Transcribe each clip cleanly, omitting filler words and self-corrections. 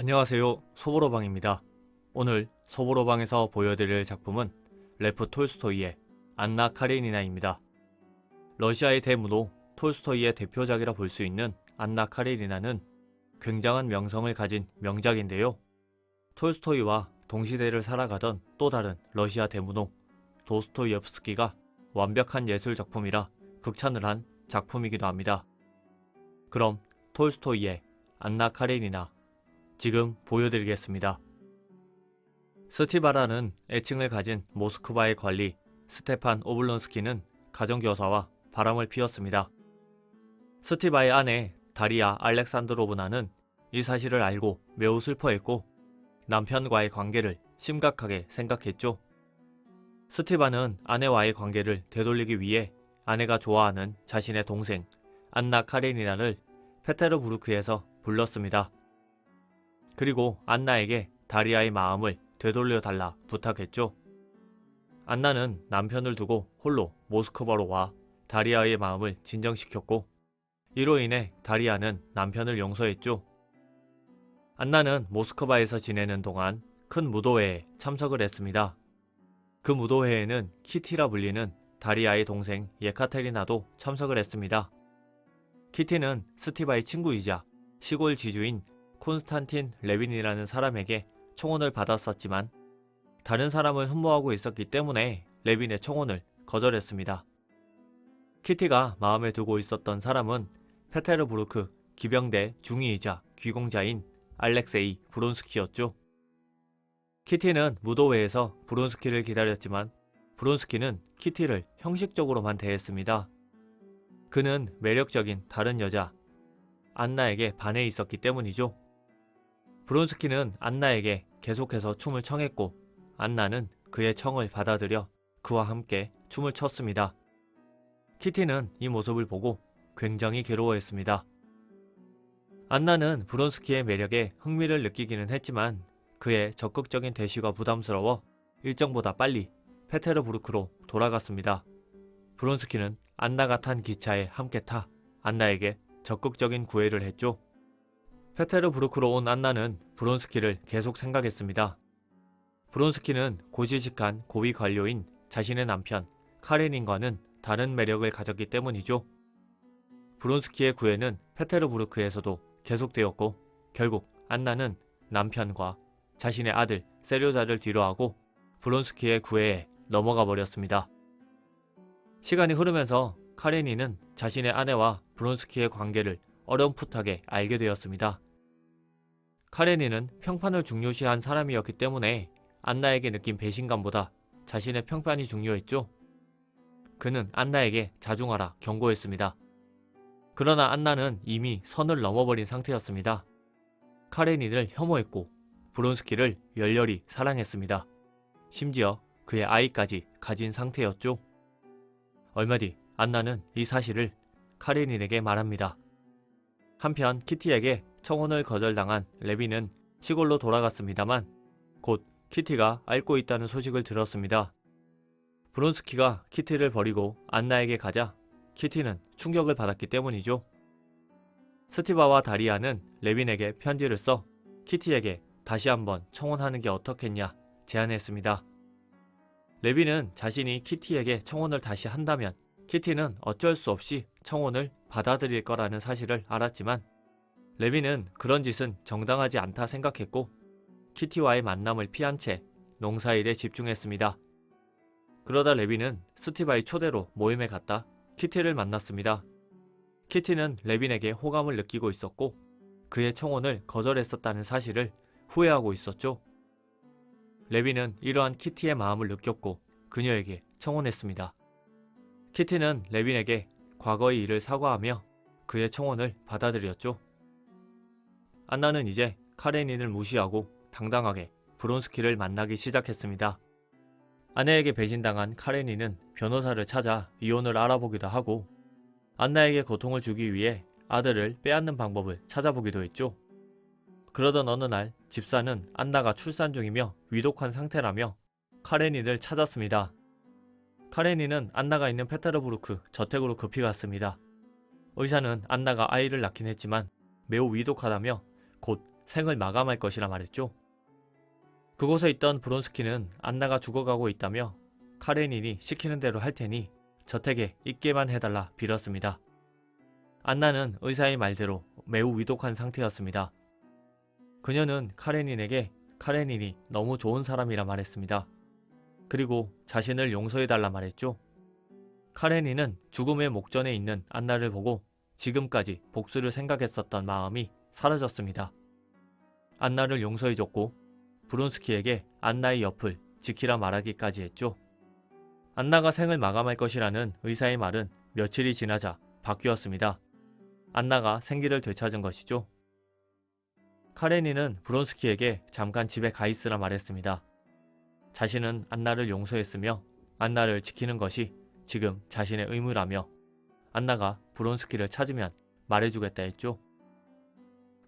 안녕하세요. 소보로방입니다. 오늘 소보로방에서 보여드릴 작품은 레프 톨스토이의 안나 카레니나입니다. 러시아의 대문호 톨스토이의 대표작이라 볼 수 있는 안나 카레니나는 굉장한 명성을 가진 명작인데요. 톨스토이와 동시대를 살아가던 또 다른 러시아 대문호 도스토옙스키가 완벽한 예술 작품이라 극찬을 한 작품이기도 합니다. 그럼 톨스토이의 안나 카레니나 지금 보여드리겠습니다. 스티바라는 애칭을 가진 모스크바의 관리 스테판 오블론스키는 가정교사와 바람을 피웠습니다. 스티바의 아내 다리아 알렉산드로브나는 이 사실을 알고 매우 슬퍼했고 남편과의 관계를 심각하게 생각했죠. 스티바는 아내와의 관계를 되돌리기 위해 아내가 좋아하는 자신의 동생 안나 카레니나를 페테르부르크에서 불렀습니다. 그리고 안나에게 다리아의 마음을 되돌려달라 부탁했죠. 안나는 남편을 두고 홀로 모스크바로 와 다리아의 마음을 진정시켰고 이로 인해 다리아는 남편을 용서했죠. 안나는 모스크바에서 지내는 동안 큰 무도회에 참석을 했습니다. 그 무도회에는 키티라 불리는 다리아의 동생 예카테리나도 참석을 했습니다. 키티는 스티바의 친구이자 시골 지주인 콘스탄틴 레빈이라는 사람에게 청혼을 받았었지만 다른 사람을 흠모하고 있었기 때문에 레빈의 청혼을 거절했습니다. 키티가 마음에 두고 있었던 사람은 페테르부르크 기병대 중위이자 귀공자인 알렉세이 브론스키였죠. 키티는 무도회에서 브론스키를 기다렸지만 브론스키는 키티를 형식적으로만 대했습니다. 그는 매력적인 다른 여자 안나에게 반해 있었기 때문이죠. 브론스키는 안나에게 계속해서 춤을 청했고 안나는 그의 청을 받아들여 그와 함께 춤을 췄습니다. 키티는 이 모습을 보고 굉장히 괴로워했습니다. 안나는 브론스키의 매력에 흥미를 느끼기는 했지만 그의 적극적인 대시가 부담스러워 일정보다 빨리 페테르부르크로 돌아갔습니다. 브론스키는 안나가 탄 기차에 함께 타 안나에게 적극적인 구애를 했죠. 페테르부르크로 온 안나는 브론스키를 계속 생각했습니다. 브론스키는 고지식한 고위 관료인 자신의 남편 카레닌과는 다른 매력을 가졌기 때문이죠. 브론스키의 구애는 페테르부르크에서도 계속되었고 결국 안나는 남편과 자신의 아들 세료자를 뒤로하고 브론스키의 구애에 넘어가 버렸습니다. 시간이 흐르면서 카레닌은 자신의 아내와 브론스키의 관계를 어렴풋하게 알게 되었습니다. 카레닌은 평판을 중요시한 사람이었기 때문에 안나에게 느낀 배신감보다 자신의 평판이 중요했죠. 그는 안나에게 자중하라 경고했습니다. 그러나 안나는 이미 선을 넘어버린 상태였습니다. 카레닌을 혐오했고 브론스키를 열렬히 사랑했습니다. 심지어 그의 아이까지 가진 상태였죠. 얼마 뒤 안나는 이 사실을 카레닌에게 말합니다. 한편 키티에게 청혼을 거절당한 레빈은 시골로 돌아갔습니다만 곧 키티가 앓고 있다는 소식을 들었습니다. 브론스키가 키티를 버리고 안나에게 가자 키티는 충격을 받았기 때문이죠. 스티바와 다리아는 레빈에게 편지를 써 키티에게 다시 한번 청혼하는 게 어떻겠냐 제안했습니다. 레빈은 자신이 키티에게 청혼을 다시 한다면 키티는 어쩔 수 없이 청혼을 받아들일 거라는 사실을 알았지만 레빈은 그런 짓은 정당하지 않다 생각했고 키티와의 만남을 피한 채 농사일에 집중했습니다. 그러다 레빈은 스티바의 초대로 모임에 갔다 키티를 만났습니다. 키티는 레빈에게 호감을 느끼고 있었고 그의 청혼을 거절했었다는 사실을 후회하고 있었죠. 레빈은 이러한 키티의 마음을 느꼈고 그녀에게 청혼했습니다. 키티는 레빈에게 과거의 일을 사과하며 그의 청혼을 받아들였죠. 안나는 이제 카레닌을 무시하고 당당하게 브론스키를 만나기 시작했습니다. 아내에게 배신당한 카레닌은 변호사를 찾아 이혼을 알아보기도 하고 안나에게 고통을 주기 위해 아들을 빼앗는 방법을 찾아보기도 했죠. 그러던 어느 날 집사는 안나가 출산 중이며 위독한 상태라며 카레닌을 찾았습니다. 카레닌은 안나가 있는 페테르부르크 저택으로 급히 갔습니다. 의사는 안나가 아이를 낳긴 했지만 매우 위독하다며 곧 생을 마감할 것이라 말했죠. 그곳에 있던 브론스키는 안나가 죽어가고 있다며 카레닌이 시키는 대로 할 테니 저택에 있게만 해달라 빌었습니다. 안나는 의사의 말대로 매우 위독한 상태였습니다. 그녀는 카레닌에게 카레닌이 너무 좋은 사람이라 말했습니다. 그리고 자신을 용서해달라 말했죠. 카레닌은 죽음의 목전에 있는 안나를 보고 지금까지 복수를 생각했었던 마음이 사라졌습니다. 안나를 용서해줬고 브론스키에게 안나의 옆을 지키라 말하기까지 했죠. 안나가 생을 마감할 것이라는 의사의 말은 며칠이 지나자 바뀌었습니다. 안나가 생기를 되찾은 것이죠. 카레닌은 브론스키에게 잠깐 집에 가 있으라 말했습니다. 자신은 안나를 용서했으며 안나를 지키는 것이 지금 자신의 의무라며 안나가 브론스키를 찾으면 말해주겠다 했죠.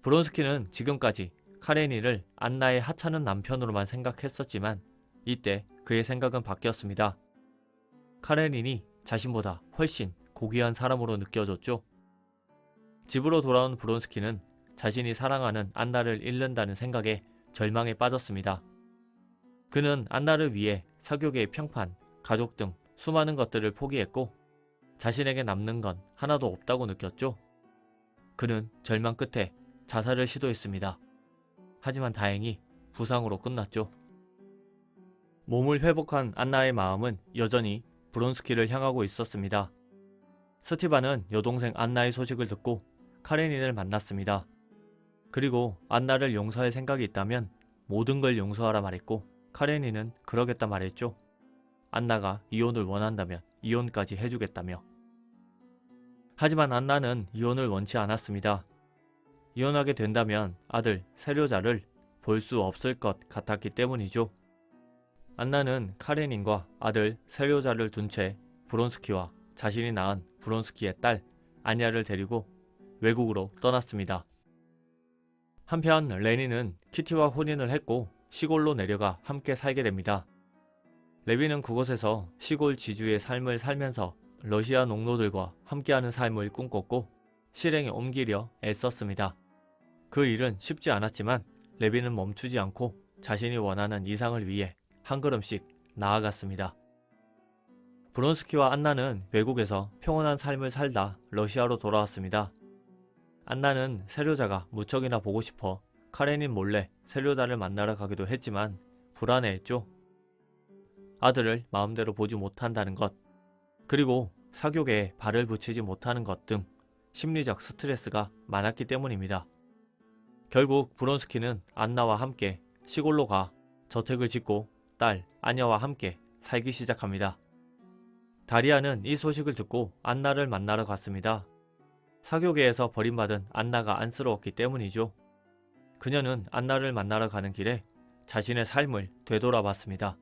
브론스키는 지금까지 카레닌을 안나의 하찮은 남편으로만 생각했었지만 이때 그의 생각은 바뀌었습니다. 카레닌이 자신보다 훨씬 고귀한 사람으로 느껴졌죠. 집으로 돌아온 브론스키는 자신이 사랑하는 안나를 잃는다는 생각에 절망에 빠졌습니다. 그는 안나를 위해 사교계의 평판, 가족 등 수많은 것들을 포기했고 자신에게 남는 건 하나도 없다고 느꼈죠. 그는 절망 끝에 자살을 시도했습니다. 하지만 다행히 부상으로 끝났죠. 몸을 회복한 안나의 마음은 여전히 브론스키를 향하고 있었습니다. 스티반은 여동생 안나의 소식을 듣고 카레닌을 만났습니다. 그리고 안나를 용서할 생각이 있다면 모든 걸 용서하라 말했고 카레닌은 그러겠다 말했죠. 안나가 이혼을 원한다면 이혼까지 해주겠다며. 하지만 안나는 이혼을 원치 않았습니다. 이혼하게 된다면 아들 세료자를 볼 수 없을 것 같았기 때문이죠. 안나는 카레닌과 아들 세료자를 둔 채 브론스키와 자신이 낳은 브론스키의 딸 아냐를 데리고 외국으로 떠났습니다. 한편 레니는 키티와 혼인을 했고 시골로 내려가 함께 살게 됩니다. 레비는 그곳에서 시골 지주의 삶을 살면서 러시아 농노들과 함께하는 삶을 꿈꿨고 실행에 옮기려 애썼습니다. 그 일은 쉽지 않았지만 레비는 멈추지 않고 자신이 원하는 이상을 위해 한 걸음씩 나아갔습니다. 브론스키와 안나는 외국에서 평온한 삶을 살다 러시아로 돌아왔습니다. 안나는 세료자가 무척이나 보고 싶어 카레닌 몰래 세료자를 만나러 가기도 했지만 불안해했죠. 아들을 마음대로 보지 못한다는 것, 그리고 사교계에 발을 붙이지 못하는 것 등 심리적 스트레스가 많았기 때문입니다. 결국 브론스키는 안나와 함께 시골로 가 저택을 짓고 딸 아냐와 함께 살기 시작합니다. 다리아는 이 소식을 듣고 안나를 만나러 갔습니다. 사교계에서 버림받은 안나가 안쓰러웠기 때문이죠. 그녀는 안나를 만나러 가는 길에 자신의 삶을 되돌아봤습니다.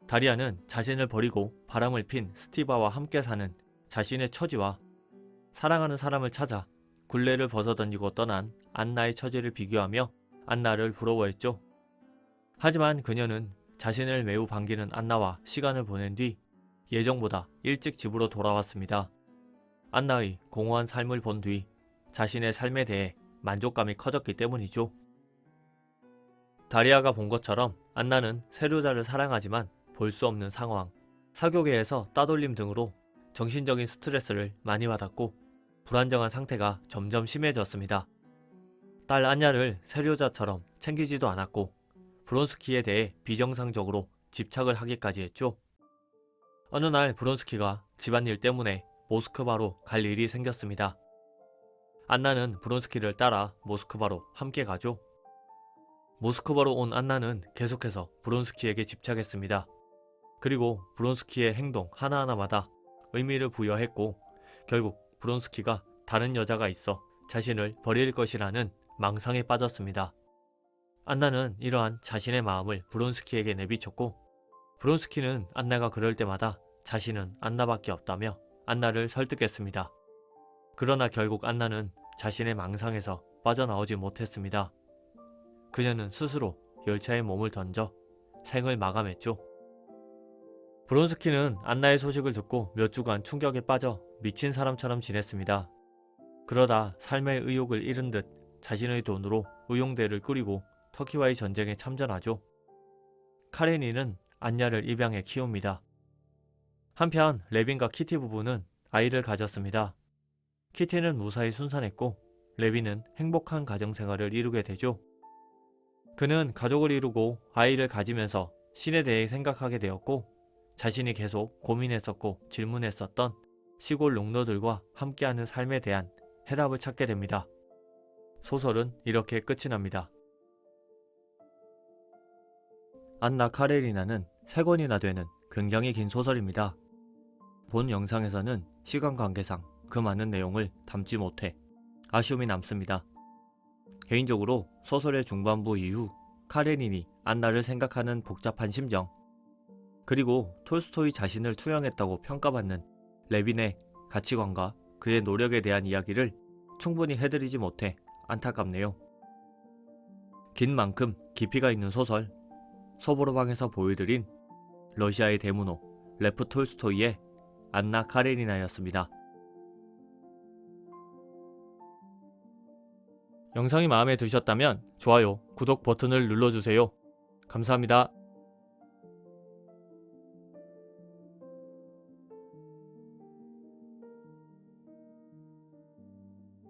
다리아는 자신을 버리고 바람을 핀 스티바와 함께 사는 자신의 처지와 사랑하는 사람을 찾아 굴레를 벗어던지고 떠난 안나의 처지를 비교하며 안나를 부러워했죠. 하지만 그녀는 자신을 매우 반기는 안나와 시간을 보낸 뒤 예정보다 일찍 집으로 돌아왔습니다. 안나의 공허한 삶을 본 뒤 자신의 삶에 대해 만족감이 커졌기 때문이죠. 다리아가 본 것처럼 안나는 세료자를 사랑하지만 볼 수 없는 상황, 사교계에서 따돌림 등으로 정신적인 스트레스를 많이 받았고 불안정한 상태가 점점 심해졌습니다. 딸 안야를 세료자처럼 챙기지도 않았고 브론스키에 대해 비정상적으로 집착을 하기까지 했죠. 어느 날 브론스키가 집안일 때문에 모스크바로 갈 일이 생겼습니다. 안나는 브론스키를 따라 모스크바로 함께 가죠. 모스크바로 온 안나는 계속해서 브론스키에게 집착했습니다. 그리고 브론스키의 행동 하나하나마다 의미를 부여했고 결국 브론스키가 다른 여자가 있어 자신을 버릴 것이라는 망상에 빠졌습니다. 안나는 이러한 자신의 마음을 브론스키에게 내비쳤고 브론스키는 안나가 그럴 때마다 자신은 안나밖에 없다며 안나를 설득했습니다. 그러나 결국 안나는 자신의 망상에서 빠져나오지 못했습니다. 그녀는 스스로 열차에 몸을 던져 생을 마감했죠. 브론스키는 안나의 소식을 듣고 몇 주간 충격에 빠져 미친 사람처럼 지냈습니다. 그러다 삶의 의욕을 잃은 듯 자신의 돈으로 의용대를 꾸리고 터키와의 전쟁에 참전하죠. 카레닌은 안냐를 입양해 키웁니다. 한편 레빈과 키티 부부는 아이를 가졌습니다. 키티는 무사히 순산했고 레빈은 행복한 가정생활을 이루게 되죠. 그는 가족을 이루고 아이를 가지면서 신에 대해 생각하게 되었고 자신이 계속 고민했었고 질문했었던 시골 농노들과 함께하는 삶에 대한 해답을 찾게 됩니다. 소설은 이렇게 끝이 납니다. 안나 카레리나는 3권이나 되는 굉장히 긴 소설입니다. 본 영상에서는 시간 관계상 그 많은 내용을 담지 못해 아쉬움이 남습니다. 개인적으로 소설의 중반부 이후 카레닌이 안나를 생각하는 복잡한 심정, 그리고 톨스토이 자신을 투영했다고 평가받는 레빈의 가치관과 그의 노력에 대한 이야기를 충분히 해드리지 못해 안타깝네요. 긴 만큼 깊이가 있는 소설, 소보로방에서 보여드린 러시아의 대문호 레프 톨스토이의 안나 카레니나였습니다. 영상이 마음에 드셨다면 좋아요, 구독 버튼을 눌러주세요. 감사합니다.